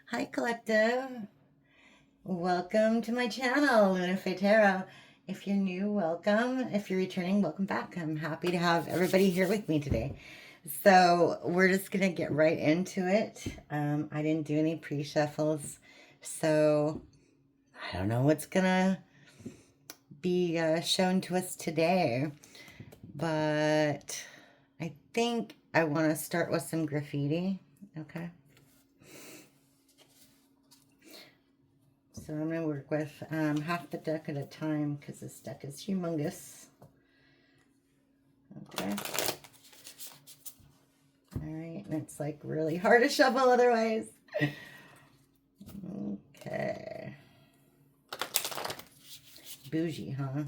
Hi, Collective. Welcome to my channel, LunaFae Tarot. If you're new, welcome. If you're returning, welcome back. I'm happy to have everybody here with me today. So we're just going to get right into it. I didn't do any pre-shuffles, so I don't know what's going to be shown to us today. But I think I want to start with some graffiti. Okay. So I'm going to work with half the deck at a time because this deck is humongous. Okay. All right, and it's like really hard to shuffle otherwise. Okay. Bougie, huh?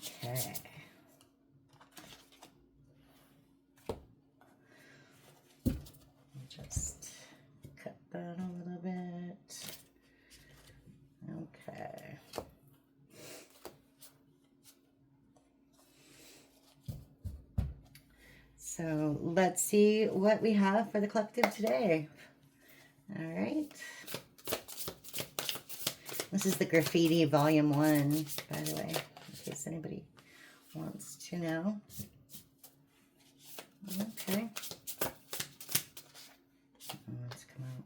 Okay. Just cut that a little bit. Okay. So let's see what we have for the collective today. All right. This is the Graffiti Volume 1, by the way, in case anybody wants to know. Okay. Let's come out.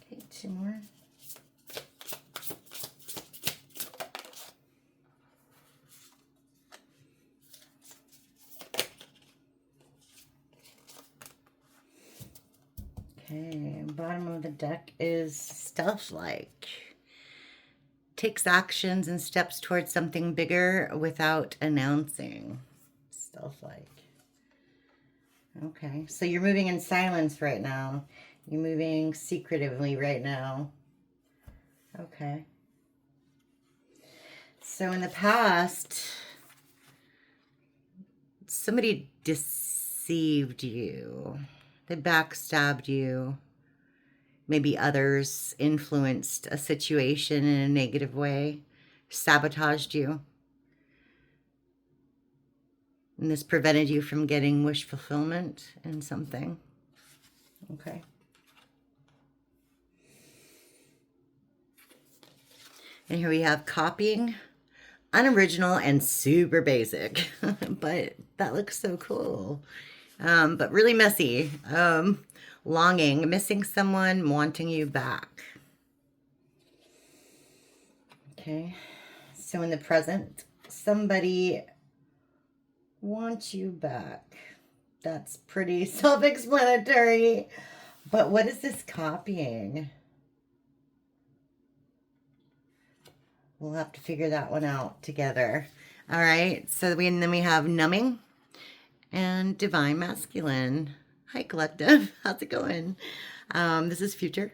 Okay, 2 more. Okay, bottom of the deck is stealth-like. Takes actions and steps towards something bigger without announcing. Stealth-like. Okay, so you're moving in silence right now. You're moving secretively right now. Okay. So in the past, somebody deceived you. They backstabbed you. Maybe others influenced a situation in a negative way, sabotaged you. And this prevented you from getting wish fulfillment in something. Okay. And here we have copying, unoriginal and super basic, but that looks so cool. But really messy. Longing, missing someone, wanting you back. Okay, so in the present, somebody wants you back. That's pretty self-explanatory. But what is this copying? We'll have to figure that one out together. All right, so then we have numbing and divine masculine. Hi, collective. How's it going? This is future.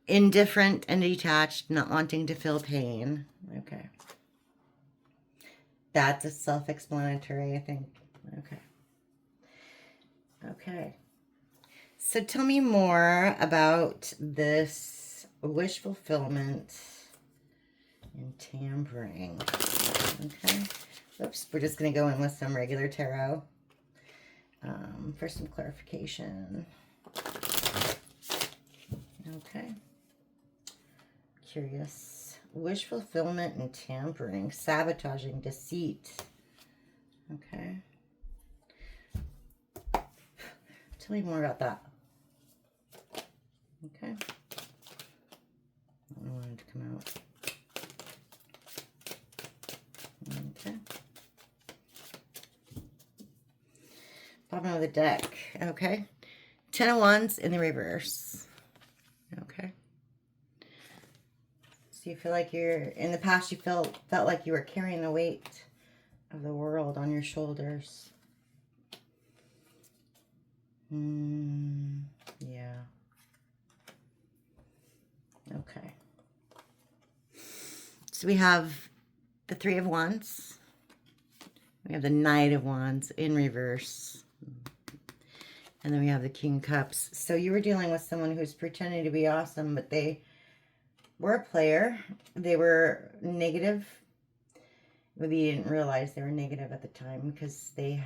Indifferent and detached, not wanting to feel pain. Okay. That's a self-explanatory, I think. Okay. Okay. So tell me more about this wish fulfillment and tampering. Okay. Oops, we're just going to go in with some regular tarot for some clarification. Okay. Curious. Wish fulfillment and tampering, sabotaging, deceit. Okay. Tell me more about that. Okay. I wanted to come out. Okay. Bottom of the deck. Okay. 10 of Wands in the reverse. Okay. So you feel like in the past you felt like you were carrying the weight of the world on your shoulders. Yeah. Okay. So we have the 3 of Wands. We have the Knight of Wands in reverse. And then we have the King of Cups. So you were dealing with someone who's pretending to be awesome, but they were a player. They were negative. Maybe you didn't realize they were negative at the time because they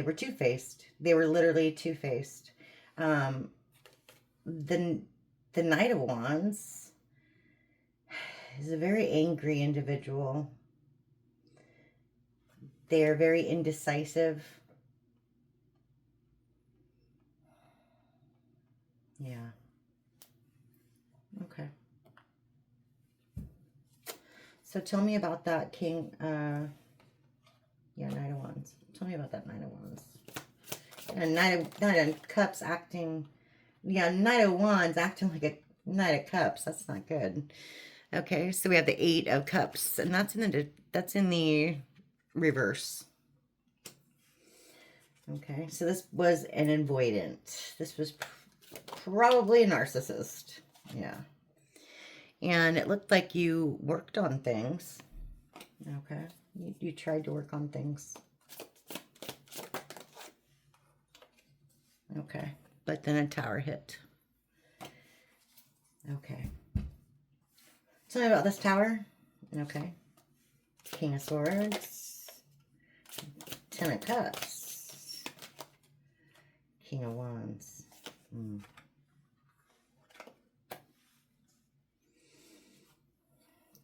were two-faced. They were literally two-faced. The Knight of Wands is a very angry individual. They are very indecisive. Yeah. Okay. So tell me about that King, yeah, Knight of Wands. Tell me about that Knight of Wands. And Knight of Cups acting, yeah, Knight of Wands acting like a Knight of Cups. That's not good. Okay, so we have the Eight of Cups, and that's in the reverse. Okay, so this was an avoidant. This was probably a narcissist. Yeah. And it looked like you worked on things. Okay. You tried to work on things. Okay. But then a tower hit. Okay. Tell me about this tower. Okay. King of Swords. Ten of Cups. King of Wands.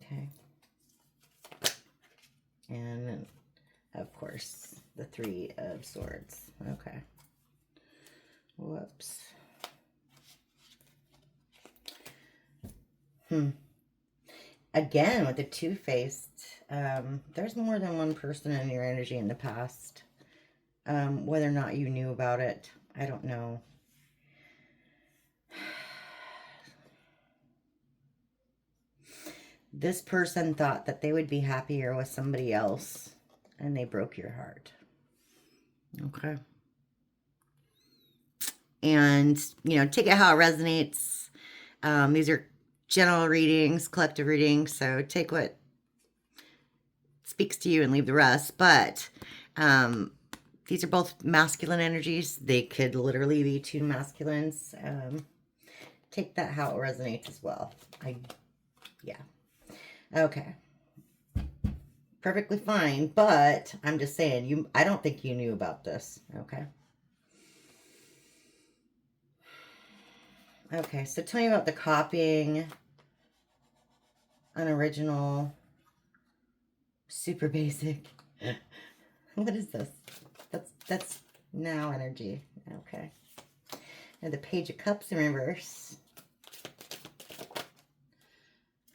Okay. And, of course, the Three of Swords. Okay. Whoops. Again, with the two-faced, there's more than one person in your energy in the past. Whether or not you knew about it, I don't know. This person thought that they would be happier with somebody else, and they broke your heart. Okay. And, you know, take it how it resonates. These are general readings, collective readings, so take what speaks to you and leave the rest. But these are both masculine energies. They could literally be two masculines. Take that how it resonates as well. Yeah. Okay. Perfectly fine, but I'm just saying, I don't think you knew about this, okay? Okay, so tell me about the copying, unoriginal, super basic. What is this? That's now energy, okay. And the Page of Cups in reverse.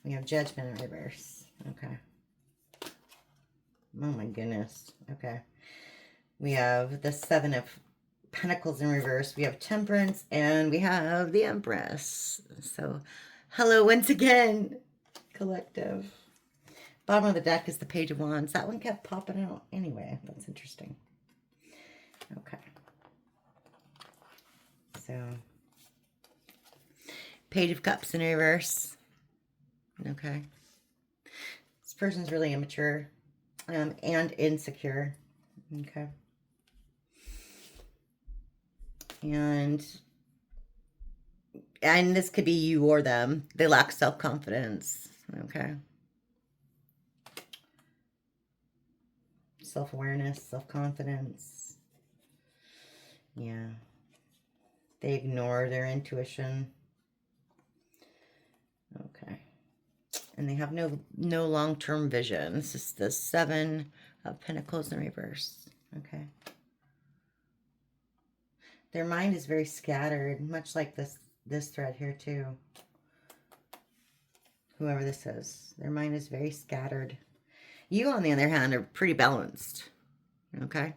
We have Judgment in reverse. Okay. Oh my goodness. Okay. We have the Seven of Pentacles in reverse. We have Temperance, and we have the Empress. So, hello once again, collective. Bottom of the deck is the Page of Wands. That one kept popping out anyway. That's interesting. Okay. So, Page of Cups in reverse. Okay. This person's really immature and insecure. Okay. And this could be you or them. They lack self-confidence. Okay. Self-awareness, self-confidence. Yeah. They ignore their intuition. Okay. And they have no long-term vision. This is the Seven of Pentacles in reverse. Okay. Their mind is very scattered, much like this thread here too. Whoever this is, their mind is very scattered. You, on the other hand, are pretty balanced. Okay.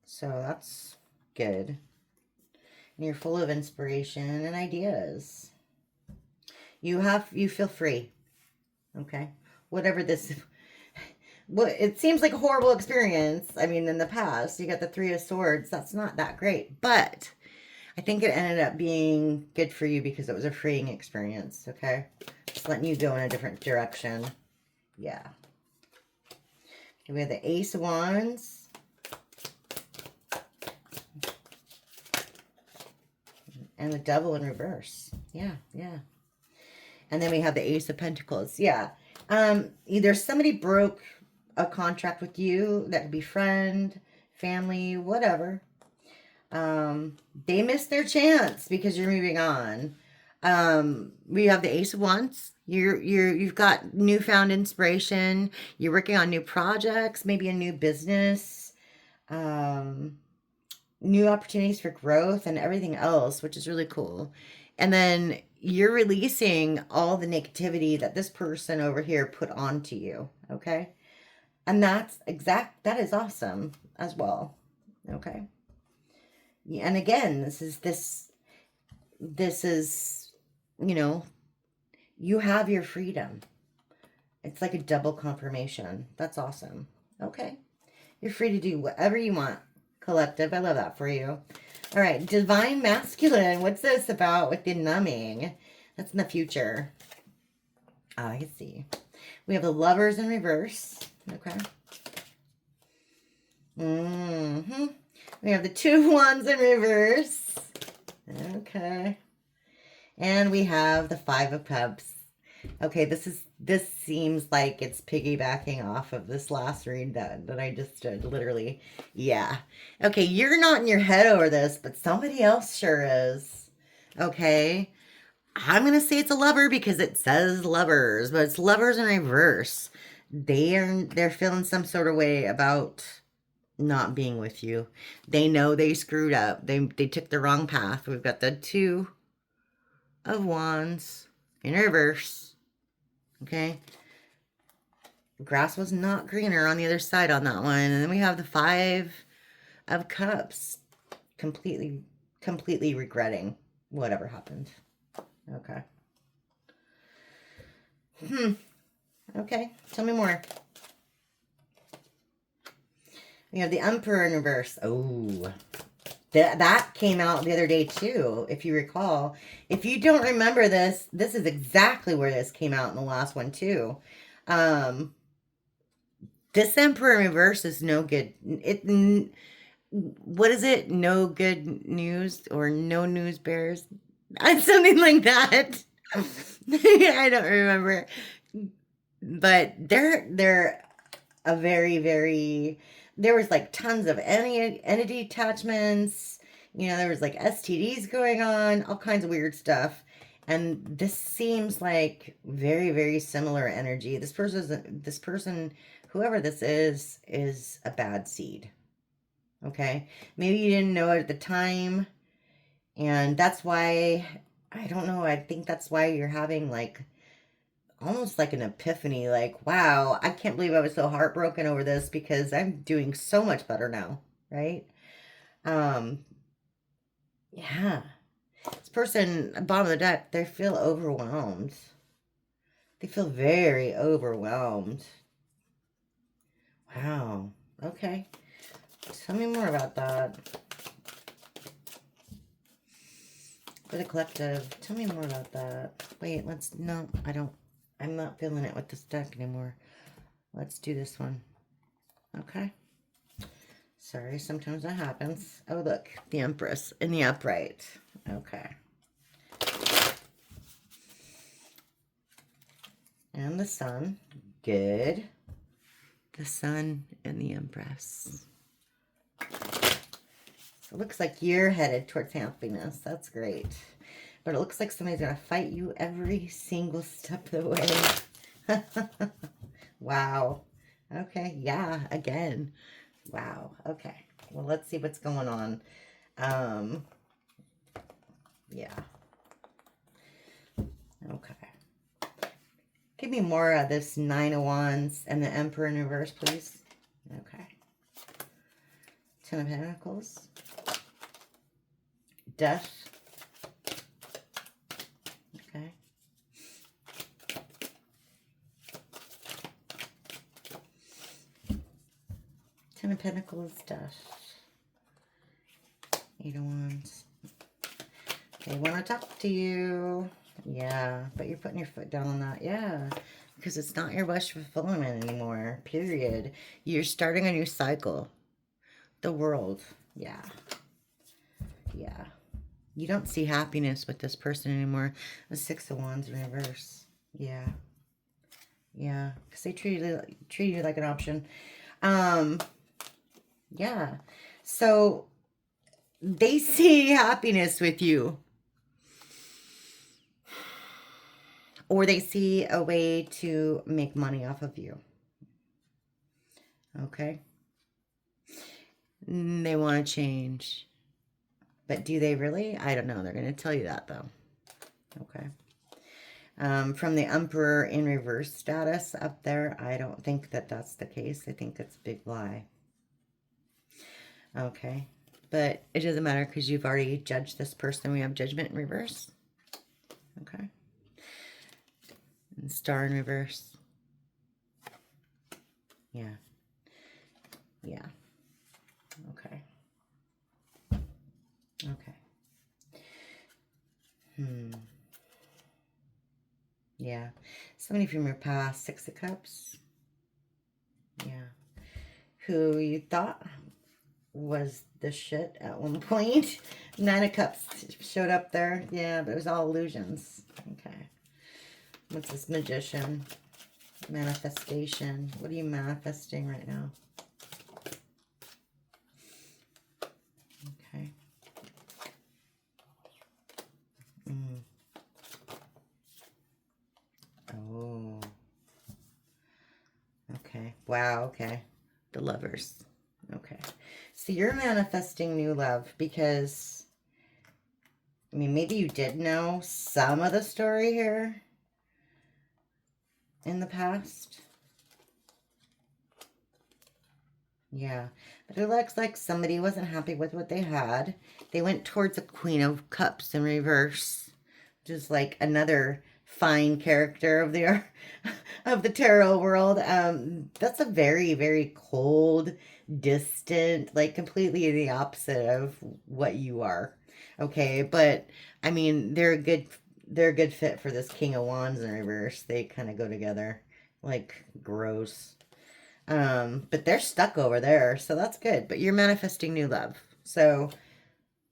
So that's good. And you're full of inspiration and ideas. You feel free. Okay. Whatever this, it seems like a horrible experience. I mean, in the past, you got the Three of Swords. That's not that great, but I think it ended up being good for you because it was a freeing experience. Okay. Just letting you go in a different direction. Yeah. We have the Ace of Wands. And the Devil in reverse. Yeah, yeah. And then we have the Ace of Pentacles. Yeah. Either somebody broke a contract with you. That could be friend, family, whatever. They missed their chance because you're moving on. We have the Ace of Wands. You've got newfound inspiration. You're working on new projects, maybe a new business, new opportunities for growth and everything else, which is really cool. And then you're releasing all the negativity that this person over here put onto you. Okay. And that is awesome as well. Okay. And again, this is, you know, you have your freedom. It's like a double confirmation. That's awesome. Okay. You're free to do whatever you want, collective. I love that for you. All right. Divine Masculine. What's this about with the numbing? That's in the future. I see. We have the Lovers in reverse. Okay. We have the Two of Wands in reverse. Okay. And we have the Five of Cups. Okay, this seems like it's piggybacking off of this last read that I just did, literally. Yeah. Okay, you're not in your head over this, but somebody else sure is. Okay. I'm going to say it's a lover because it says lovers, but it's lovers in reverse. They're feeling some sort of way about not being with you. They know they screwed up. They took the wrong path. We've got the Two of Wands in reverse. Okay. Grass was not greener on the other side on that one. And then we have the Five of Cups. Completely regretting whatever happened. Okay. Okay. Tell me more. We have the Emperor in reverse. Oh, that came out the other day too, if you recall. If you don't remember this, this is exactly where this came out in the last one too. This Emperor in reverse is no good. What is it? No good news or no news bears? Something like that. I don't remember. But they're a very, very... There was like tons of entity attachments. You know, there was like STDs going on, all kinds of weird stuff. And this seems like very, very similar energy. This person, whoever this is a bad seed. Okay. Maybe you didn't know it at the time. And that's why, I don't know, I think that's why you're having like almost like an epiphany, like, wow, I can't believe I was so heartbroken over this because I'm doing so much better now, right? Yeah. This person, bottom of the deck, they feel overwhelmed. They feel very overwhelmed. Wow. Okay. Tell me more about that. For the collective, tell me more about that. Wait, I'm not feeling it with this deck anymore. Let's do this one. Okay. Sorry, sometimes that happens. Oh, look, the Empress in the upright. Okay. And the Sun. Good. The Sun and the Empress. So it looks like you're headed towards happiness. That's great. But it looks like somebody's going to fight you every single step of the way. Wow. Okay. Yeah. Again. Wow. Okay. Well, let's see what's going on. Yeah. Okay. Give me more of this Nine of Wands and the Emperor in reverse, please. Okay. Ten of Pentacles. Death. Okay. Ten of Pentacles, Death. Eight of Wands. They want to talk to you. Yeah, but you're putting your foot down on that. Yeah, because it's not your wish fulfillment anymore, period. You're starting a new cycle. The world. Yeah. Yeah. You don't see happiness with this person anymore. The Six of Wands in reverse. Yeah. Yeah. Because they treated you like an option. Yeah. So they see happiness with you. Or they see a way to make money off of you. Okay? They want to change. But do they really? I don't know. They're going to tell you that, though. Okay. From the Emperor in reverse status up there, I don't think that that's the case. I think it's a big lie. Okay. But it doesn't matter because you've already judged this person. We have Judgment in reverse. Okay. And Star in reverse. Yeah. Yeah. Okay. Okay. Yeah. Somebody from your past, Six of Cups. Yeah. Who you thought was the shit at one point. Nine of Cups showed up there. Yeah, but it was all illusions. Okay. What's this Magician? Manifestation. What are you manifesting right now? Okay. Oh. Okay. Wow. Okay. The Lovers. Okay. So you're manifesting new love because, I mean, maybe you did know some of the story here in the past. Yeah. But it looks like somebody wasn't happy with what they had. They went towards a Queen of Cups in reverse. Just like another fine character of the of the tarot world. That's a very, very cold, distant, like completely the opposite of what you are. Okay, but I mean they're a good fit for this King of Wands in reverse. They kind of go together. Like gross. But they're stuck over there, so that's good. But you're manifesting new love. So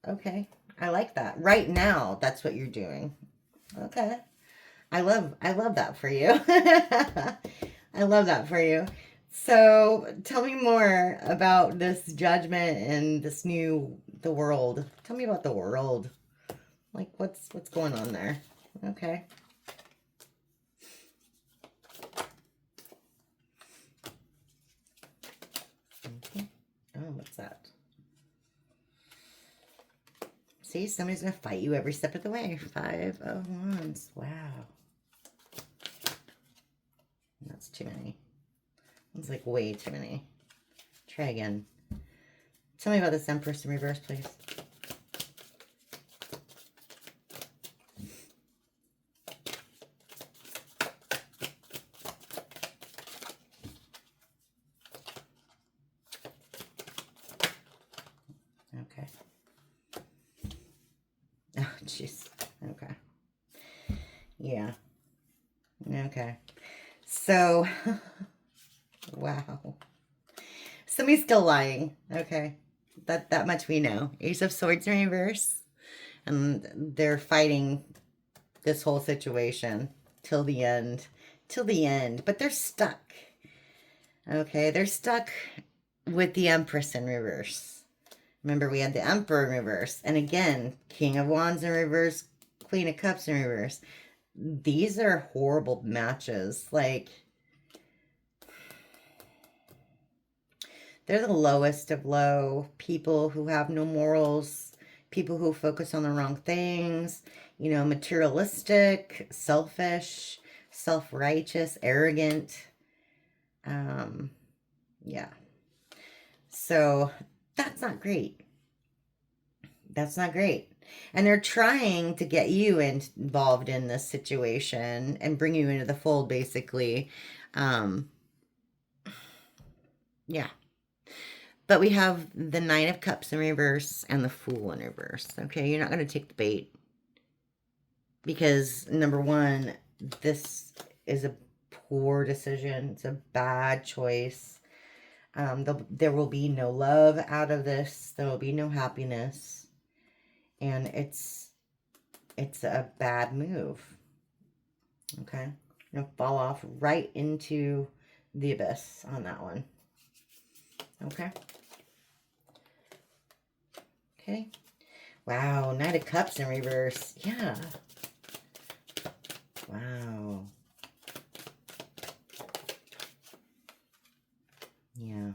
okay. I like that. Right now, that's what you're doing. Okay. I love that for you. I love that for you. So tell me more about this Judgment and this the world. Tell me about the world. Like what's going on there? Okay. Oh, what's that? See, somebody's gonna fight you every step of the way. Five of Wands. Wow. That's too many. It's like way too many. Try again. Tell me about this Empress in reverse, please. Okay. Oh, jeez. Okay. Yeah. Okay. So, wow. Somebody's still lying. Okay. That much we know. Ace of Swords in reverse. And they're fighting this whole situation till the end. Till the end. But they're stuck. Okay. They're stuck with the Empress in reverse. Remember, we had the Emperor in reverse. And again, King of Wands in reverse, Queen of Cups in reverse. These are horrible matches. Like, they're the lowest of low. People who have no morals. People who focus on the wrong things. You know, materialistic, selfish, self-righteous, arrogant. Yeah. So, that's not great. That's not great. And they're trying to get you involved in this situation and bring you into the fold, basically. Yeah. But we have the Nine of Cups in reverse and the Fool in reverse. Okay, you're not going to take the bait. Because, number one, this is a poor decision. It's a bad choice. There will be no love out of this. There will be no happiness. And it's a bad move. Okay. You're gonna fall off right into the abyss on that one. Okay. Okay. Wow, Knight of Cups in reverse. Yeah. Wow. Yeah.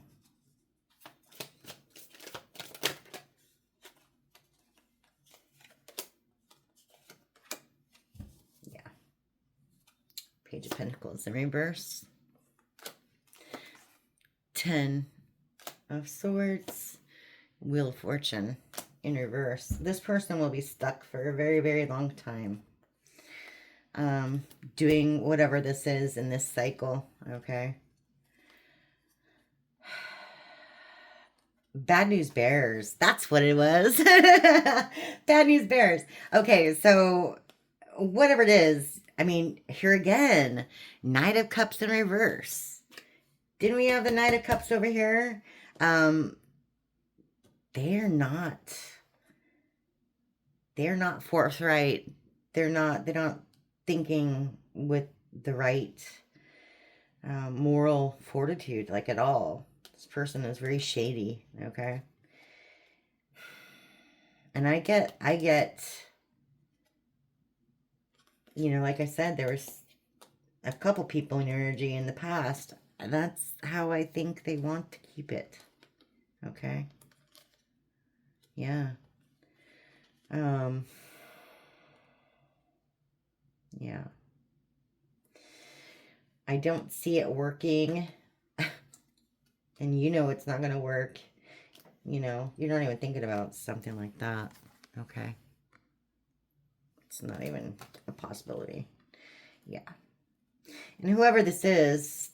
Yeah. Page of Pentacles in reverse. 10 of Swords. Wheel of Fortune in reverse. This person will be stuck for a very, very long time. Doing whatever this is in this cycle, okay? Bad news bears. That's what it was. Bad news bears. Okay, so whatever it is, I mean, here again, Knight of Cups in reverse. Didn't we have the Knight of Cups over here? They're not forthright. They're not thinking with the right moral fortitude, like, at all. This person is very shady, okay? And I get, you know, like I said, there was a couple people in your energy in the past, and that's how I think they want to keep it, okay? Yeah. Yeah. I don't see it working. And you know it's not going to work. You know, you're not even thinking about something like that. Okay. It's not even a possibility. Yeah. And whoever this is,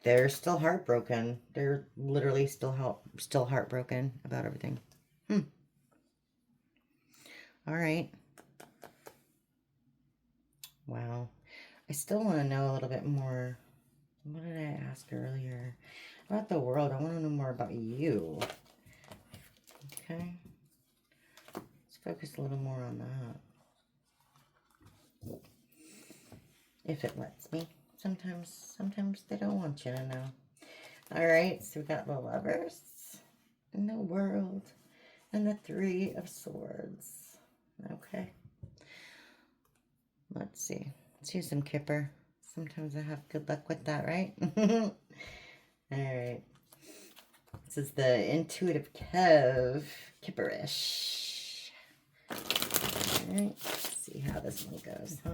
they're still heartbroken. They're literally still heartbroken about everything. All right. Wow. I still want to know a little bit more. What did I ask earlier? About the world. I want to know more about you. Okay. Let's focus a little more on that. If it lets me. Sometimes they don't want you to know. All right, so we got the Lovers and the World and the Three of Swords. Okay. Let's see. Let's use some Kipper. Sometimes I have good luck with that, right? All right. This is the Intuitive Kev. Kipperish. All right. Let's see how this one goes, huh?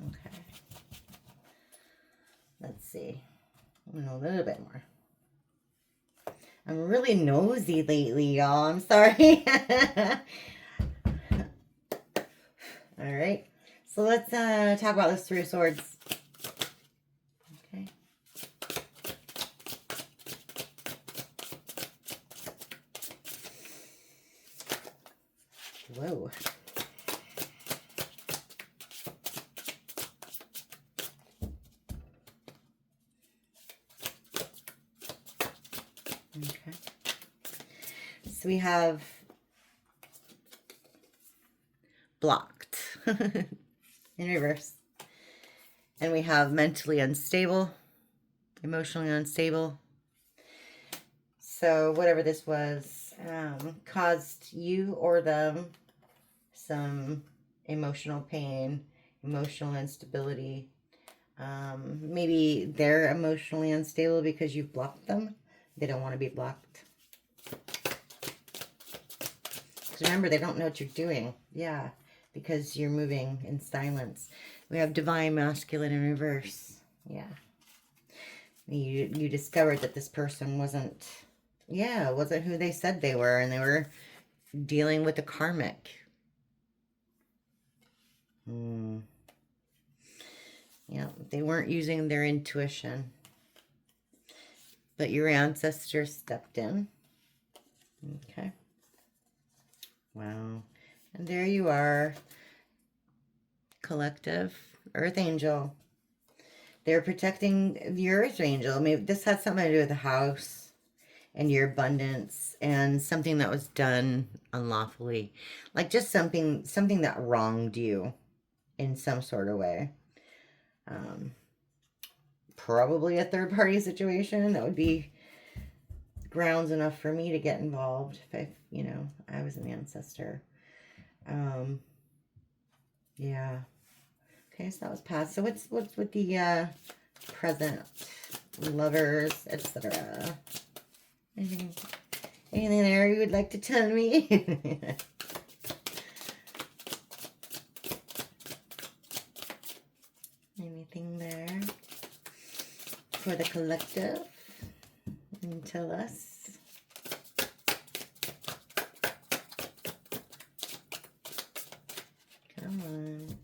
Okay. Let's see. A little bit more. I'm really nosy lately, y'all. I'm sorry. All right. So let's talk about this Three of Swords. Okay. Whoa. Okay. So we have blocked in reverse. And we have mentally unstable, emotionally unstable. So whatever this was caused you or them some emotional pain, emotional instability. Maybe they're emotionally unstable because you've blocked them. They don't want to be blocked. Because remember, they don't know what you're doing. Yeah, because you're moving in silence. We have Divine Masculine in reverse. Yeah. You discovered that this person wasn't who they said they were, and they were dealing with a karmic. Yeah, they weren't using their intuition. But your ancestors stepped in. Okay. Wow. And there you are. Collective. Earth Angel. They're protecting your earth angel. Maybe this has something to do with the house and your abundance and something that was done unlawfully. Like just something that wronged you in some sort of way. Probably a third party situation. That would be grounds enough for me to get involved if I was an ancestor. Yeah. Okay, so that was past. So what's with the present, lovers, etc. Anything there you would like to tell me? Anything there for the collective? And tell us. Come on.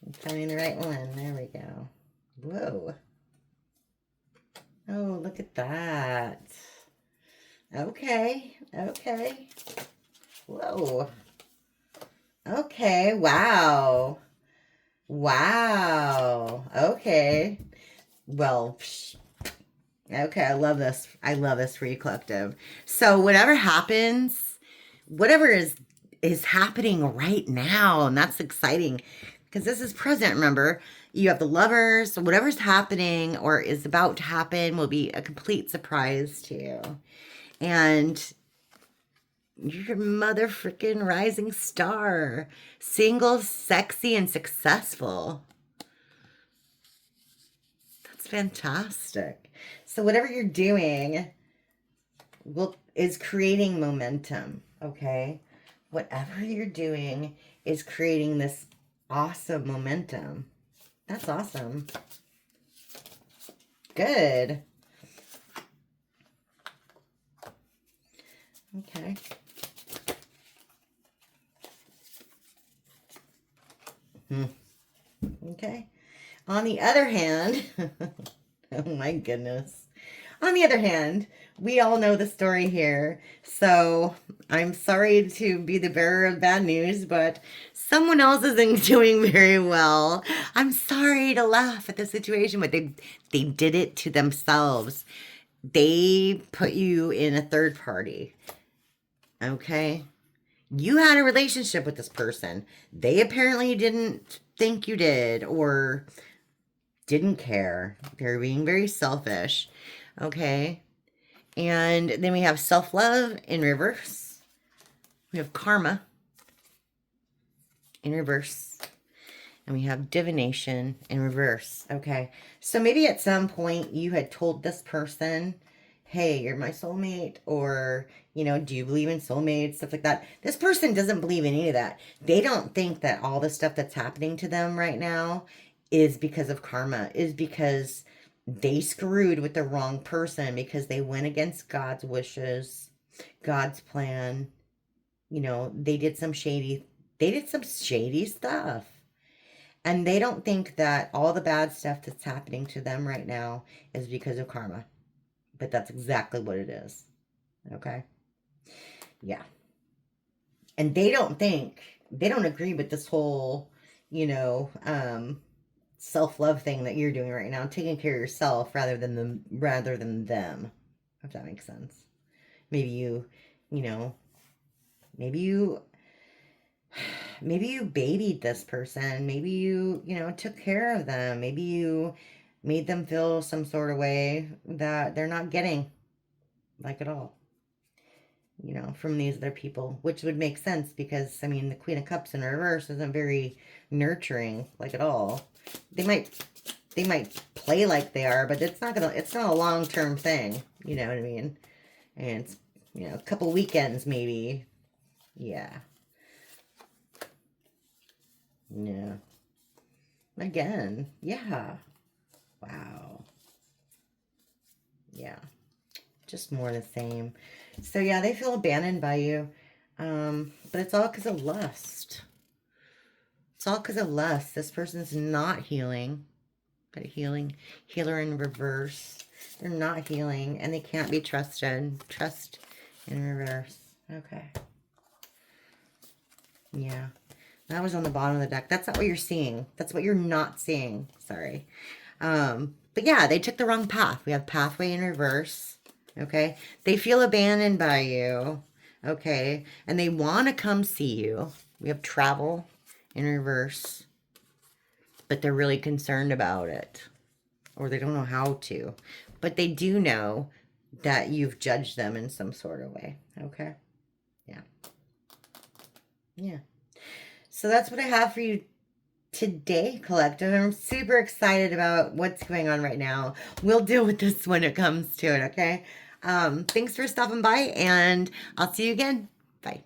I'm finding the right one. There we go. Whoa. Oh, look at that. Okay. Okay. Whoa. Okay. Wow. Wow. Okay. Well, okay. I love this. I love this for you, collective. So whatever happens, whatever is happening right now, and that's exciting because this is present. Remember, you have the lovers. So whatever's happening or is about to happen will be a complete surprise to you. And you're mother freaking rising star. Single, sexy, and successful. That's fantastic. So whatever you're doing is creating momentum, okay? Whatever you're doing is creating this awesome momentum. That's awesome. Good. Okay. Okay. On the other hand, oh my goodness. On the other hand, we all know the story here. So I'm sorry to be the bearer of bad news, but someone else isn't doing very well. I'm sorry to laugh at the situation, but they did it to themselves. They put you in a third party. Okay? You had a relationship with this person. They apparently didn't think you did or didn't care. They're being very selfish. Okay? And then we have self-love in reverse. We have karma in reverse. And we have divination in reverse. Okay? So maybe at some point you had told this person, hey, you're my soulmate, or, do you believe in soulmates, stuff like that. This person doesn't believe in any of that. They don't think that all the stuff that's happening to them right now is because of karma, is because they screwed with the wrong person because they went against God's wishes, God's plan. They did some shady stuff. And they don't think that all the bad stuff that's happening to them right now is because of karma. But that's exactly what it is. Okay? Yeah. And they don't agree with this whole, self-love thing that you're doing right now, taking care of yourself rather than them, if that makes sense. Maybe you babied this person. Maybe you took care of them. Maybe you made them feel some sort of way that they're not getting, like, at all, from these other people, which would make sense because, the Queen of Cups in reverse isn't very nurturing, like, at all. They might play like they are, but it's not a long-term thing, you know what I mean? And it's, a couple weekends maybe. Yeah. Yeah. Again. Yeah. Wow. Yeah. Just more the same. So yeah, they feel abandoned by you. But it's all because of lust. It's all because of lust. This person's not healing. But healer in reverse. They're not healing and they can't be trusted. Trust in reverse. Okay. Yeah. That was on the bottom of the deck. That's not what you're seeing. That's what you're not seeing. Sorry. But yeah, they took the wrong path. We have pathway in reverse. Okay. They feel abandoned by you. Okay. And they want to come see you. We have travel in reverse. But they're really concerned about it. Or they don't know how to. But they do know that you've judged them in some sort of way. Okay. Yeah. Yeah. So that's what I have for you today, collective. I'm super excited about what's going on right now. We'll deal with this when it comes to it, okay? Thanks for stopping by, and I'll see you again. Bye.